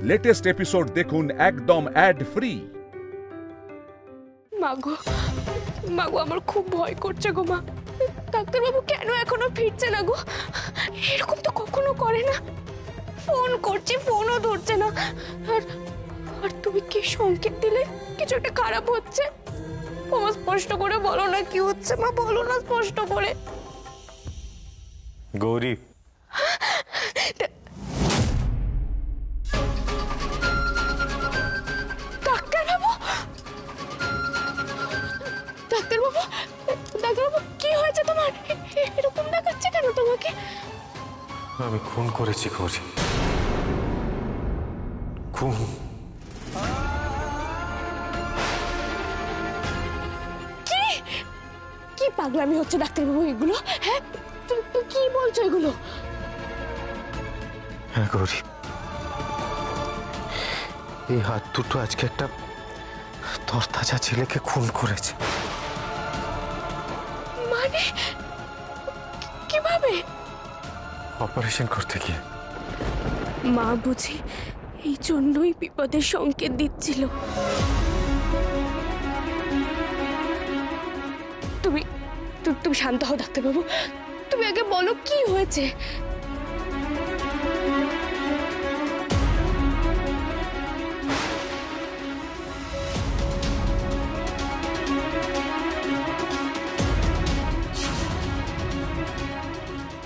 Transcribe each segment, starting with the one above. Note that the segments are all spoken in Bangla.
লেটেস্ট এপিসোড দেখুন একদম অ্যাড ফ্রি। মাগো মাগো, আমার খুব ভয় করছে গো মা। ডাক্তারবাবু কেন এখনো ফিরছে না গো? এরকম তো কখনো করে না। ফোন করছি, ফোনও ধরছে না। আর আর তুমি কি সংকেত দিলে কিছু একটা খারাপ হচ্ছে? ও স্পষ্ট করে বলো না কি হচ্ছে মা, বলো না স্পষ্ট করে। গৌরী, ডাক্তারবাবু, ডাক্তারবাবু, ডাক্তারবাবু কি হয়েছে তোমার? এরকম দেখাচ্ছে কেন তোমাকে? আমি খুন করেছি গৌরী, খুন। কি কি পাগলামি হচ্ছে ডাক্তারবাবু এগুলো? হ্যাঁ, তুমি কি বলছো এগুলো? হ্যাঁ গৌরী, এই হাত দুটো আজকে একটা তরতাজা ছেলেকে খুন করেছে। মানে কিভাবে? অপারেশন করতে গিয়ে। মা বুঝি এই জন্যই বিপদের সংকেত দিচ্ছিল। তুমি তুমি শান্ত হও ডাক্তারবাবু, তুমি আগে বলো কি হয়েছে।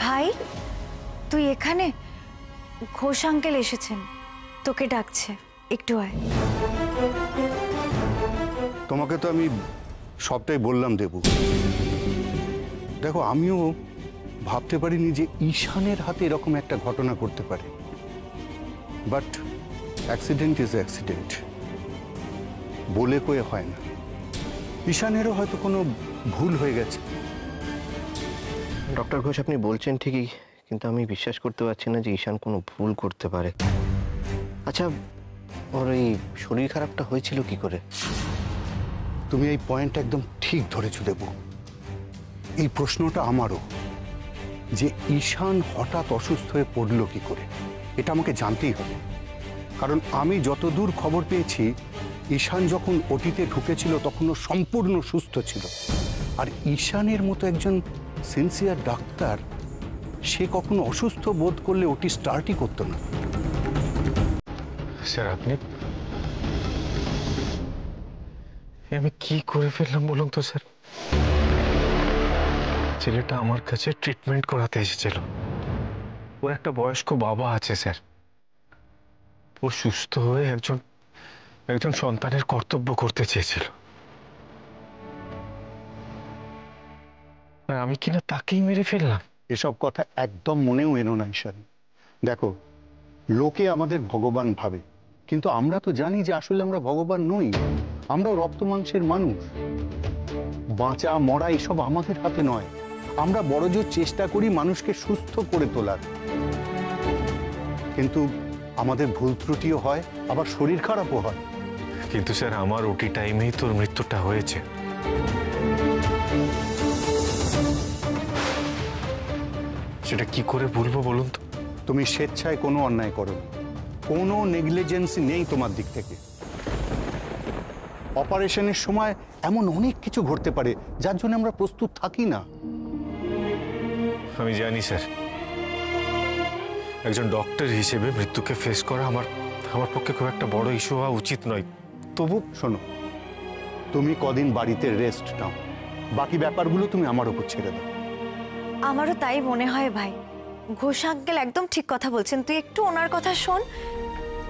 ভাই, তুই এখানে? ঘোষ আঙ্কেল এসেছেন, তোকে ডাকছে, একটু আয়। তোমাকে তো আমি সবটাই বললাম দেবু। দেখো, আমিও ভাবতে পারিনি যে ঈশানের হাতে এরকম একটা ঘটনা ঘটতে পারে, বাট অ্যাক্সিডেন্ট ইজ অ্যাক্সিডেন্ট, বলে কয়ে হয় না। ঈশানেরও হয়তো কোনো ভুল হয়ে গেছে। ডক্টর ঘোষ, আপনি বলছেন ঠিকই, কিন্তু আমি বিশ্বাস করতে পারছি না যে ঈশান কোনো ভুল করতে পারে। আচ্ছা, ওর এই শরীর খারাপটা হয়েছিল কি করে? তুমি এই পয়েন্ট একদম ঠিক ধরেছো দেবু। এই প্রশ্নটা আমারও, যে ঈশান হঠাৎ অসুস্থ হয়ে পড়লো কি করে, এটা আমাকে জানতেই হবে। কারণ আমি যতদূর খবর পেয়েছি, ঈশান যখন ওটিতে ঢুকেছিল তখন ও সম্পূর্ণ সুস্থ ছিল। আর ঈশানের মতো একজন সিনসিয়ার ডাক্তার, সে কখনো অসুস্থ বোধ করলে ওটি স্টার্টই করতো না। স্যার, আপনি, আমি কি করে ফেললাম বলুন তো স্যার? ছেলেটা আমার কাছে ট্রিটমেন্ট করাতে এসেছিল। ওর একটা বয়স্ক বাবা আছে স্যার। ও সুস্থ হয়ে একজন সন্তানের কর্তব্য করতে চেয়েছিল, আর আমি কিনা তাকেই মেরে ফেললাম। এসব কথা একদম মনেও এনো না ঈশান। দেখো, লোকে আমাদের ভগবান ভাবে, কিন্তু আমরা তো জানি যে আসলে আমরা ভগবান নই। আমরা রক্ত মাংসের মানুষ। বাঁচা মরা এসব আমাদের হাতে নয়। আমরা বড়জোর চেষ্টা করি মানুষকে সুস্থ করে তোলার, কিন্তু আমাদের ভুল ত্রুটিও হয়, আবার শরীর খারাপও হয়। কিন্তু স্যার, আমার ওটি টাইমেই তোর মৃত্যুটা হয়েছে। সেটা কি করে বলবো বলুন তো? তুমি স্বেচ্ছায় কোনো অন্যায় করো, কোনো নেগলিজেন্সি নেই তোমার দিক থেকে। অপারেশনের সময় এমন অনেক কিছু ঘটতে পারে যার জন্য আমরা প্রস্তুত থাকি না। আমি জানি স্যার, একজন ডক্টর হিসেবে মৃত্যুকে ফেস করা আমার পক্ষে খুব একটা বড় ইস্যু হওয়া উচিত নয়। তবু শোনো, তুমি কদিন বাড়িতে রেস্ট নাও, বাকি ব্যাপারগুলো তুমি আমার উপর ছেড়ে দাও। আমারও তাই মনে হয় ভাই। ঘোষ আঙ্কেল একদম ঠিক কথা বলছেন, তুই একটু ওনার কথা শোন।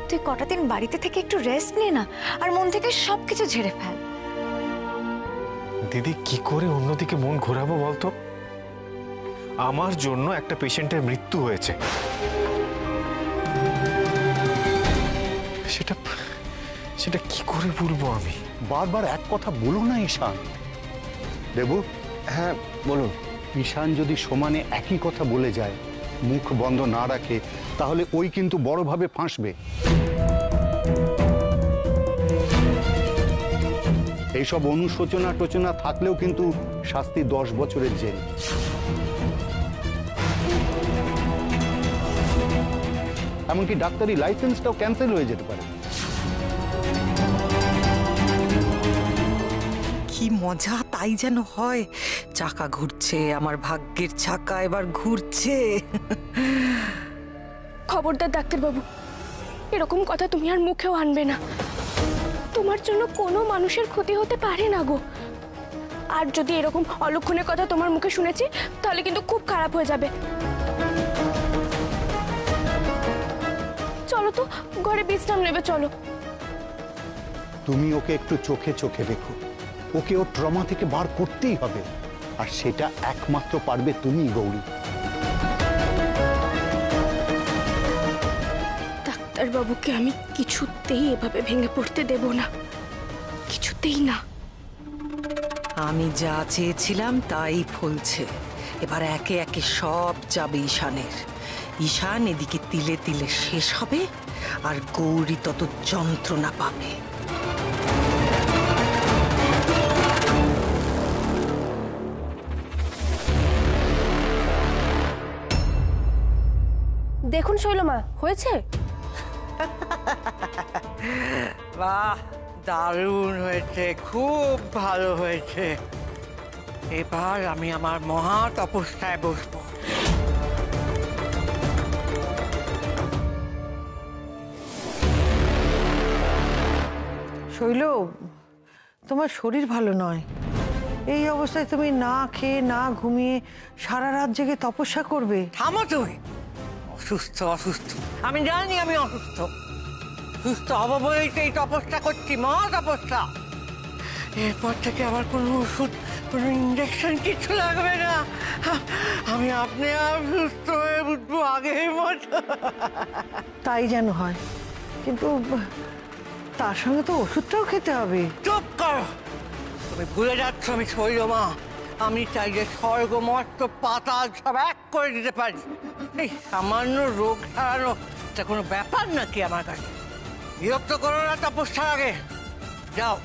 তুই কটা দিন বাড়িতে থেকে একটু রেস্ট নে না, আর মন থেকে সবকিছু ঝেড়ে ফেল। দিদি, কি করে অন্যদিকে মন ঘোরাবো বলতো? আমার জন্য একটা পেশেন্টের মৃত্যু হয়েছে, সেটা কি করে বলবো আমি? বারবার এক কথা বলো না ঈশান। দেবু, হ্যাঁ বলুন। ঈশান যদি সমানে একই কথা বলে যায়, মুখ বন্ধ না রাখে, তাহলে ওই কিন্তু বড়ভাবে ফাঁসবে। এইসব অনুশোচনা টোচনা থাকলেও কিন্তু শাস্তি 10 বছরের জেল। এমনকি ডাক্তারি লাইসেন্সটাও ক্যান্সেল হয়ে যেতে পারে। কি মজা তাই যেন হয়, চাকা ঘুরছে, আমার ভাগ্যের চাকা এবার ঘুরছে। খবরদার ডাক্তারবাবু, এরকম কথা তুমি আর মুখেও আনবে না। তোমার জন্য কোনো মানুষের ক্ষতি হতে পারে না গো। আর যদি এরকম অলক্ষণের কথা তোমার মুখে শুনেছি তাহলে কিন্তু খুব খারাপ হয়ে যাবে। চলো তো ঘরে বিশ্রাম নেবে, চলো। তুমি ওকে একটু চোখে চোখে দেখো, ওকে ওর ট্রমা থেকে বার করতেই হবে, আর সেটা একমাত্র পারবে তুমি, গৌরী। ডাক্তারবাবুকে আমি কিছুতেই এভাবে ভেঙে পড়তে দেব না, কিছুতেই না। আমি যা চেয়েছিলাম তাই ফলছে। এবার একে একে সব যাবে ঈশানের। ঈশান এদিকে তিলে তিলে শেষ হবে, আর গৌরী তত যন্ত্রণা পাবে। দেখুন শৈলমা, হয়েছে? বাহ, দারুণ হয়েছে, খুব ভালো হয়েছে। এবার আমি আমার মহা তপস্যায় বসবো। শৈল, তোমার শরীর ভালো নয়। এই অবস্থায় তুমি না খেয়ে না ঘুমিয়ে সারা রাত জেগে তপস্যা করবে? থামো তুমি। অসুস্থ অসুস্থ আমি জানি, আমি অসুস্থ। সুস্থ হবো বলেই তো এই তপস্যা করছি, মহা তপস্যা। এরপর থেকে আমার কোনো ওষুধ, কোনো ইঞ্জেকশন কিছু লাগবে না। আমি আপনি আর সুস্থ হয়ে উঠবো আগের মতো। তাই যেন হয়, কিন্তু তার সঙ্গে তো ওষুধটাও খেতে হবে। চুপ করো, তুমি ভুলে যাচ্ছ আমি শৈলমা। আমি চাইলে স্বর্গ মর্ত পাতাল সব এক করে দিতে পারি। এই সামান্য রোগ সারানো তা কোনো ব্যাপার নাকি আমার কাছে? বিরক্ত করো না তপস্যার আগে, যাও।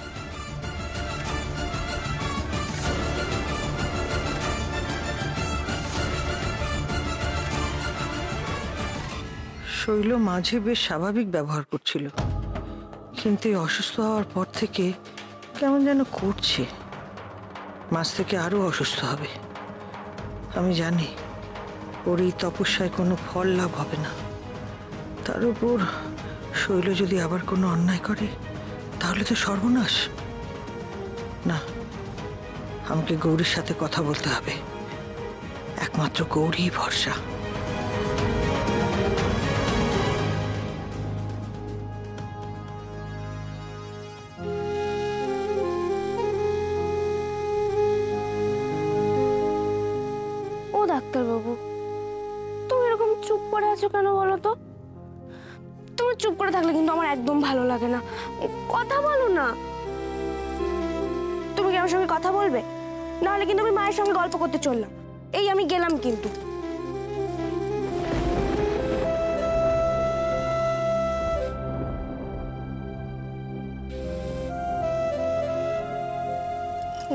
শৈল মাঝে বেশ স্বাভাবিক ব্যবহার করছিল, কিন্তু এই অসুস্থ হওয়ার পর থেকে কেমন যেন করছে। মাঝ থেকে আরো অসুস্থ হবে। আমি জানি ওর এই তপস্যায় কোনো ফল লাভ হবে না। তার উপর শৈল যদি আবার কোনো অন্যায় করে তাহলে তো সর্বনাশ। না, আমাকে গৌরীর সাথে কথা বলতে হবে। একমাত্র গৌরী ভরসা। ডাক্তারবাবু, তুমি এরকম চুপ করে আছো কেন বলো তো? তুমি চুপ করে থাকলে কিন্তু আমার একদম ভালো লাগে না। কথা বলো না। তুমি কি আমার সঙ্গে কথা বলবে? নাহলে কিন্তু আমি মায়ের সঙ্গে গল্প করতে চললাম। এই আমি গেলাম কিন্তু।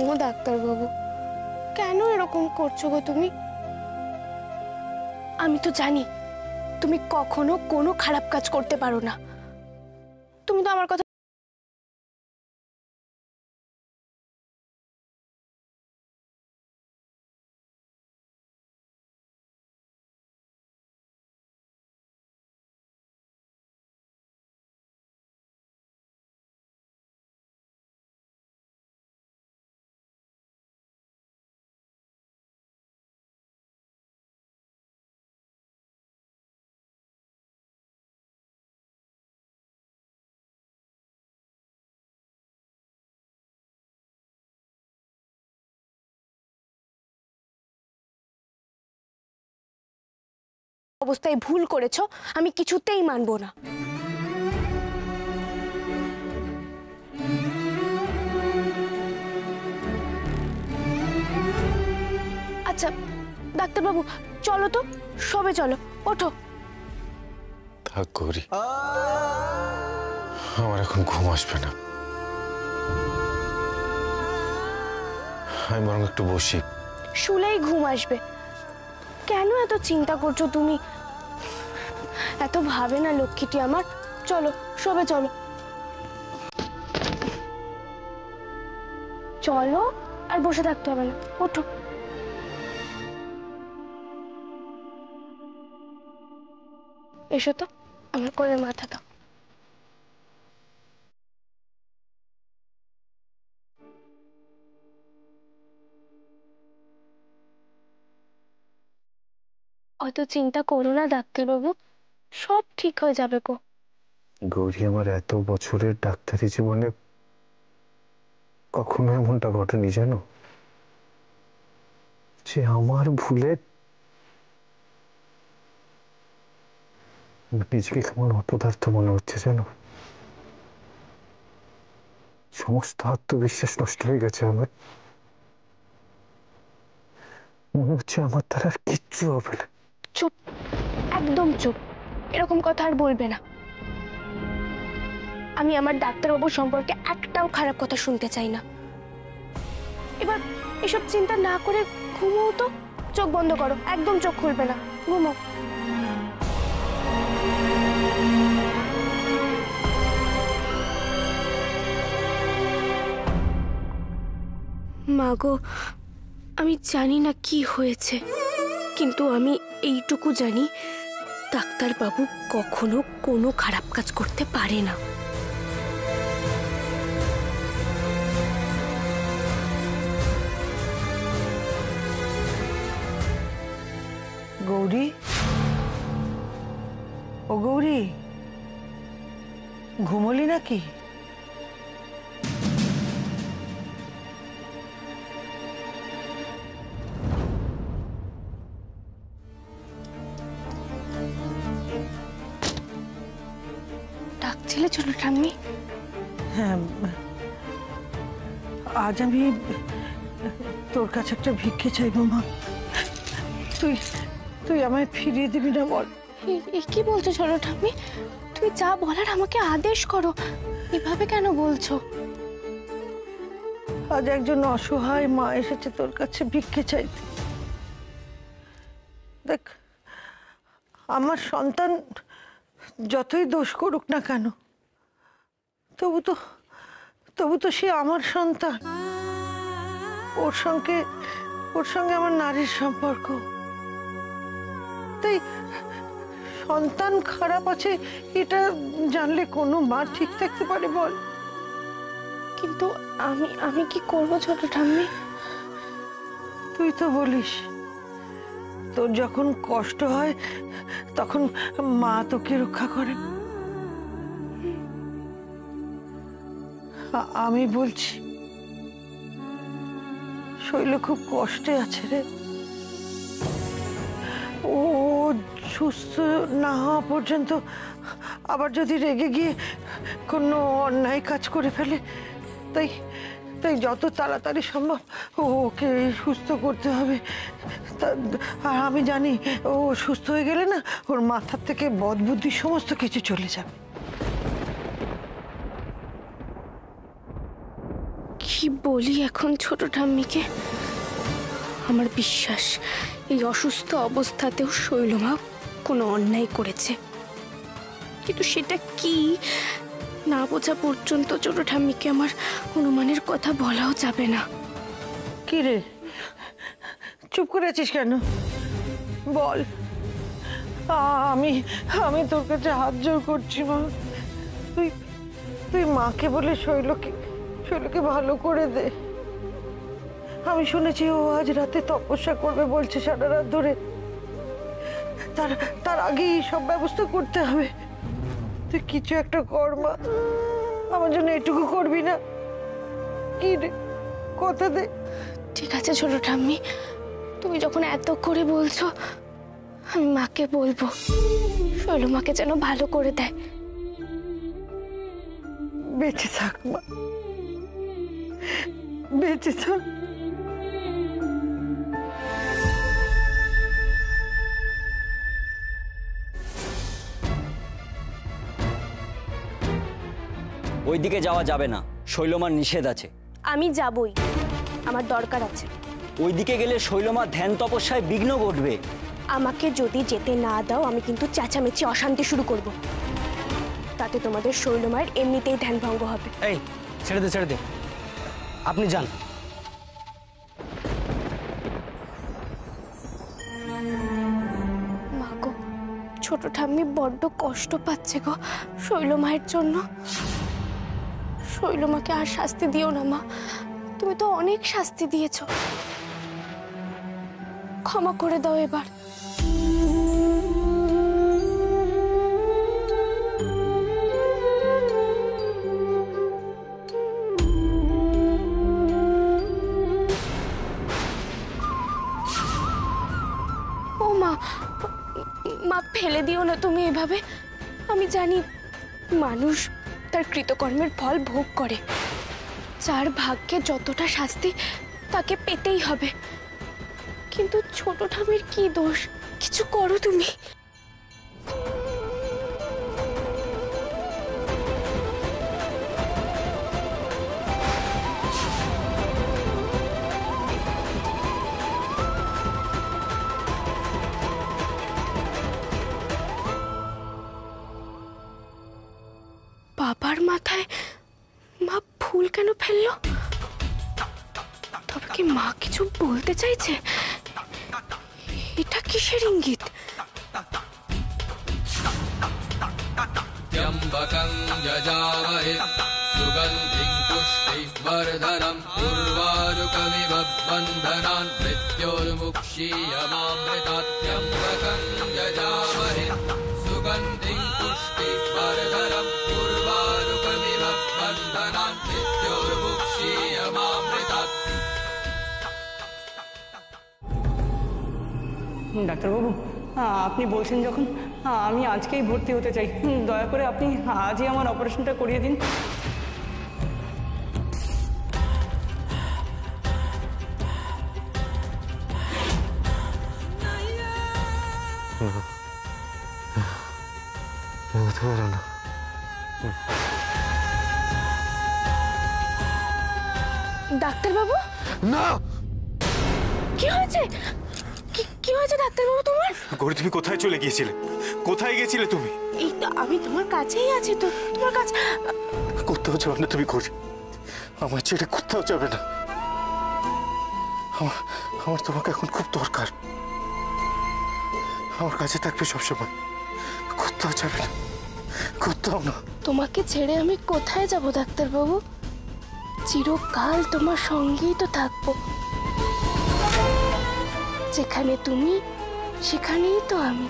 ও ডাক্তারবাবু, কেন এরকম করছো গো তুমি? আমি তো জানি তুমি কখনো কোনো খারাপ কাজ করতে পারো না। তুমি তো আমার কথা অবস্থায় ভুল করেছো, আমি কিছুতেই মানবো না। আচ্ছা ডাক্তারবাবু, চলো তো, সবে চলো, ওঠো। থাক গৌরী, আমার এখন ঘুম আসবে না। আমি বরং একটু বসি। শুলেই ঘুম আসবে? কেন এত চিন্তা করছো তুমি? এত ভাবে না লক্ষ্মীটি আমার। চলো শোবে, চলো চলো, আর বসে থাকতে হবে না, ওঠো। এসো তো, আমার কোলে মাথা দাও। অত চিন্তা করো না ডাক্তারবাবু, সব ঠিক হয়ে যাবে গো। গৌরী, আমার এত বছরের ডাক্তারি জীবনে কখনো এমনটা ঘটেনি জানো, যে আমার ভুলে নিজেকে কেমন অপদার্থ মনে হচ্ছে জানো। সমস্ত আত্মবিশ্বাস নষ্ট হয়ে গেছে আমার। মনে হচ্ছে আমার দ্বারা আর কিচ্ছু হবে না। চুপ, একদম চুপ, এরকম কথা আর বলবে না। আমি আমার ডাক্তারবাবু সম্পর্কে একটাও খারাপ কথা শুনতে চাই না। এবার এসব চিন্তা না করে ঘুমোও তো। চোখ বন্ধ করো, একদম চোখ খুলবে না, ঘুমো। মাগো, আমি জানি না কি হয়েছে, কিন্তু আমি এইটুকু জানি ডাক্তারবাবু কখনো কোনো খারাপ কাজ করতে পারে না। গৌরী, ও গৌরী, ঘুমোলি নাকি? ডাকছিলে ছোট ঠাম্মি? হ্যাঁ, আজ আমি তোর কাছে একটা ভিক্ষে চাইবো মা। তুই তুই আমায় ফিরিয়ে দিবি না বল? কি বলছো ছোট ঠাম্মি? তুমি যা বলার আমাকে আদেশ করো, এভাবে কেন বলছো? আজ একজন অসহায় মা এসেছে তোর কাছে ভিক্ষে চাইতে। দেখ, আমার সন্তান যতই দোষ করুক না কেন, তবু তো সে আমার সন্তান। ওর সঙ্গে আমার নারীর সম্পর্ক। তাই সন্তান খারাপ আছে এটা জানলে কোনো মা ঠিক থাকতে পারে বল? কিন্তু আমি কি করব ছোট ঠাম্মি? তুই তো বলিস তোর যখন কষ্ট হয় তখন মা তোকে রক্ষা করেন। আমি বলছি, শৈল খুব কষ্টে আছে রে। ও সুস্থ না হওয়া পর্যন্ত আবার যদি রেগে গিয়ে কোনো অন্যায় কাজ করে ফেলে, তাই যত তাড়াতাড়ি সম্ভব ওকে সুস্থ করতে হবে। আর আমি জানি ও সুস্থ হয়ে গেলে না, ওর মাথার থেকে বদবুদ্ধি সমস্ত কিছু চলে যাবে। কি বলি এখন ছোট ঠাম্মিকে? আমার বিশ্বাস এই অসুস্থ অবস্থাতেও শৈলমা কোনো অন্যায় করেছে, কিন্তু সেটা কি না বোঝা পর্যন্ত ছোট ঠাম্মিকে আমার অনুমানের কথা বলাও যাবে না। কি রে, চুপ করে আছিস কেন? বল। আমি তোর কাছে হাত জোর করছি মা, তুই মাকে বলে শৈলকে ভালো করে দে। আমি শুনেছি ও আজ রাতে তপস্যা করবে বলছে সারা রাত ধরে। তার আগেই সব ব্যবস্থা করতে হবে। তুই কিছু একটা কর মা, আমার জন্য এটুকু করবি না? কি রে, কথা দে। ঠিক আছে ছোট ঠাম্মি, তুমি যখন এত করে বলছো, আমি মাকে বলবো শৈলমাকে যেন ভালো করে দেয়। বেঁচে থাক মা, বেঁচে থাক। ওইদিকে যাওয়া যাবে না, শৈলমার নিষেধ আছে। আমি যাবই, আমার দরকার আছে। ওইদিকে গেলে শৈলমার ধ্যান তপস্যায় বিঘ্ন ঘটবে। আমাকে যদি যেতে না দাও আমি কিন্তু চেঁচামেচি অশান্তি শুরু করব। তাতে তোমাদের শৈলমায়ের এমনিতেই ধ্যান ভঙ্গ হবে। এই ছেড়ে দে, আপনি যান। মা গো, ছোট ঠাম্মি বড্ড কষ্ট পাচ্ছে গো শৈলমায়ের জন্য। শৈলমাকে আর শাস্তি দিও না মা, তুমি তো অনেক শাস্তি দিয়েছো, ক্ষমা করে দাও এবার। ও মা, মা ফেলে দিও না তুমি এভাবে। আমি জানি মানুষ তার কৃতকর্মের ফল ভোগ করে, যার ভাগ্যে যতটা শাস্তি তাকে পেতেই হবে। কিন্তু ছোট ঠামির কি দোষ? কিছু করো তুমি। বাবার মাথায় মা ফুল কেন ফেললো? তবে কি মা কিছু বলতে চাইছে? এটা কিসের ইঙ্গিত? त्र्यम्बकं यजामहे सुगन्धिं पुष्टिवर्धनं उर्वारुकमिव बन्धनान् मृत्योर्मुक्षीयमामृतात् त्र्यम्बकं यजामहे सुगन्धिं पुष्टिवर्धनं उर्वारुकमिव बन्धनान् मृत्योर्मुक्षीयमामृतात्। ডাক্তারবাবু, আপনি বলছেন যখন, আমি আজকেই ভর্তি হতে চাই। দয়া করে আপনি আজই আমার অপারেশনটা করিয়ে দিন। ডাক্তারবাবু, না, কি হয়েছে? কি হয়েছে ডাক্তারবাবু তোমার? গৌরী, তুমি কোথায় চলে গিয়েছিলে? কোথায় গেছিলে তুমি? এই তো আমি তোমার কাছেই আছি তো। তোমার কাছে কোথাও যাবে না তুমি গৌরী, আমার ছেড়ে কোথাও যাবে না। আমার তোমাকে এখন খুব দরকার। আমার কাছে থাকবে সবসময়, কোথাও যাবে না, কোথাও না। তোমাকে ছেড়ে আমি কোথায় যাব ডাক্তারবাবু? চিরকাল তোমার সঙ্গেই তো থাকবো। যেখানে তুমি সেখানেই তো আমি।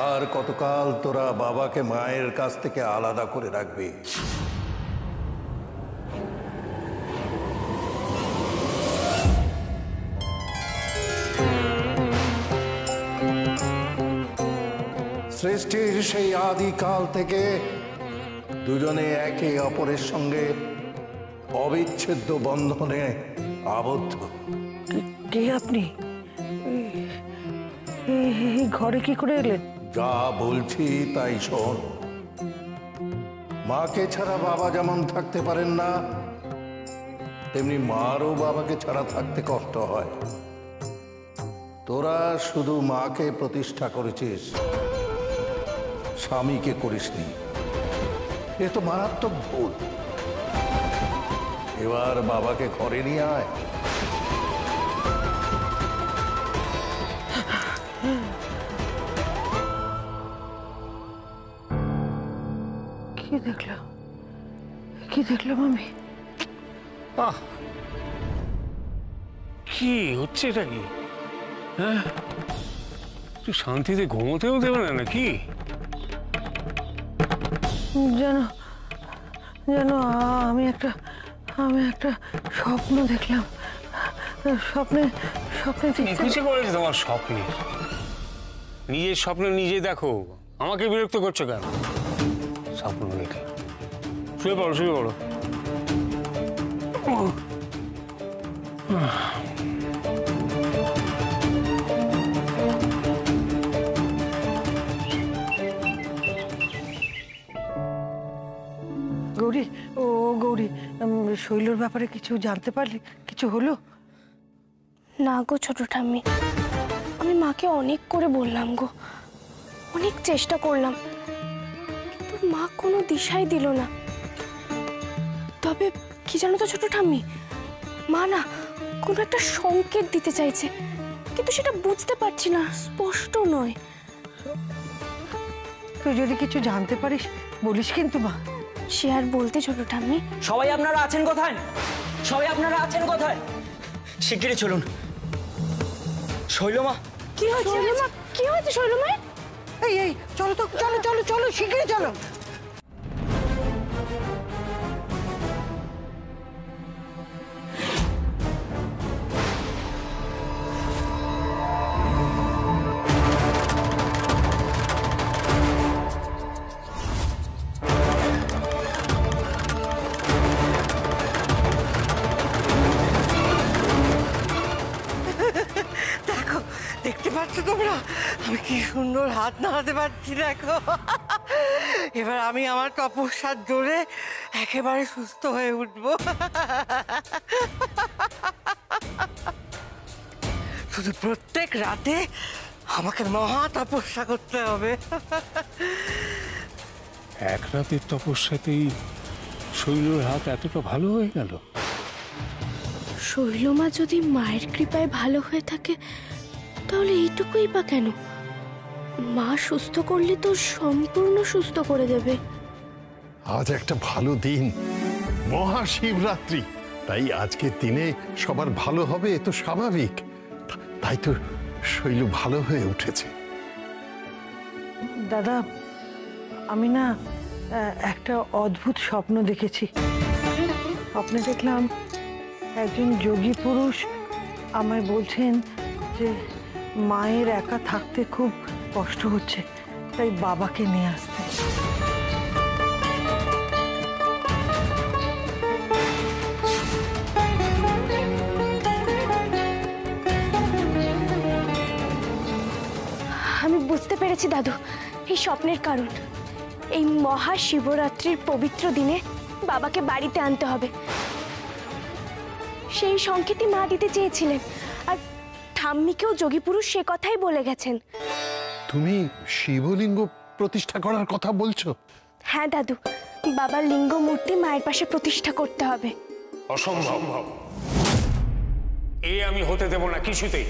আর কতকাল তোরা বাবাকে মায়ের কাছ থেকে আলাদা করে রাখবি? সৃষ্টির সেই আদিকাল থেকে দুজনে একে অপরের সঙ্গে অবিচ্ছেদ্য বন্ধনে আবদ্ধ। কে আপনি? এই ঘরে কি করে এলেন? যা বলছি তাই শোন। মাকে ছাড়া বাবা যেমন থাকতে পারেন না, তেমনি মারও বাবাকে ছাড়া থাকতে কষ্ট হয়। তোরা শুধু মাকে প্রতিষ্ঠা করেছিস, স্বামীকে করিসনি। এ তো মারাত্মক ভুল। এবার বাবাকে ঘরে নিয়ে আয়। কি দেখলাম আমি? কি হচ্ছে এটা? কি হ্যাঁ, তুই শান্তিতে ঘুমোতেও দেবে না নাকি? যেন আমি একটা স্বপ্ন দেখলাম। স্বপ্নে খুশি করেছে তোমার স্বপ্নে? নিজের স্বপ্ন নিজে দেখো, আমাকে বিরক্ত করছো কেন? স্বপ্ন দেখে শুয়ে পড়ো। শৈলর ব্যাপারে কিছু জানতে পারলে? কিছু হলো? না গো ছোট ঠাম্মি, আমি মাকে অনেক করে বললাম গো, অনেক চেষ্টা করলাম, কিন্তু মা কোনো দিশাই দিল না। তবে কি জানো তো ছোট ঠাম্মি, মা না কোনো একটা সংকেত দিতে চাইছে, কিন্তু সেটা বুঝতে পারছি না, স্পষ্ট নয়। তুই যদি কিছু জানতে পারিস বলিস কিন্তু মা। সে আর বলতে ছোট ঠাম্মি। সবাই আপনারা আছেন কোথায়? সবাই আপনারা আছেন কোথায়? শিগগিরই চলুন। শৈলমা, কি হয়েছে শৈলমা? কি হয়েছে শৈলমা? এই এই চলো তো, চলো চলো চলো, শিগগিরই চলো। দেখতে পাচ্ছ তোমরা আমি কি সুন্দর হাত নাড়াতে পারছি, দেখো। এবার আমি আমার তপস্যার জোরে একেবারে সুস্থ হয়ে উঠবো। শুধু প্রত্যেক রাতে আমাকে মহা তপস্যা করতে হবে। এক রাতের তপস্যাতেই শৈলর হাত এতটা ভালো হয়ে গেল? শৈলমা যদি মায়ের কৃপায় ভালো হয়ে থাকে তাহলে এইটুকুই বা কেন? মা সুস্থ করলে তো সম্পূর্ণ সুস্থ করে দেবে। আজ একটা ভালো দিন, মহাশিবরাত্রি, তাই আজকের দিনে সবার ভালো হবে এ তো স্বাভাবিক। তাই তো শৈল ভালো হয়ে উঠেছে। দাদা, আমি না একটা অদ্ভুত স্বপ্ন দেখেছি। স্বপ্নে দেখলাম একজন যোগী পুরুষ আমায় বলছেন যে মায়ের একা থাকতে খুব কষ্ট হচ্ছে, তাই বাবাকে নিয়ে আসতে। আমি বুঝতে পেরেছি দাদু এই স্বপ্নের কারণ। এই মহাশিবরাত্রির পবিত্র দিনে বাবাকে বাড়িতে আনতে হবে, সেই সংকেতই মা দিতে চেয়েছিলেন। আর ঠাম্মিকেও যোগী পুরুষ সে কথাই বলে গেছেন। তুমি শিবলিঙ্গ প্রতিষ্ঠা করার কথা বলছো? হ্যাঁ দাদু, বাবার লিঙ্গ মূর্তি মায়ের পাশে প্রতিষ্ঠা করতে হবে। অসম্ভব, এ আমি হতে দেব না কিছুতেই।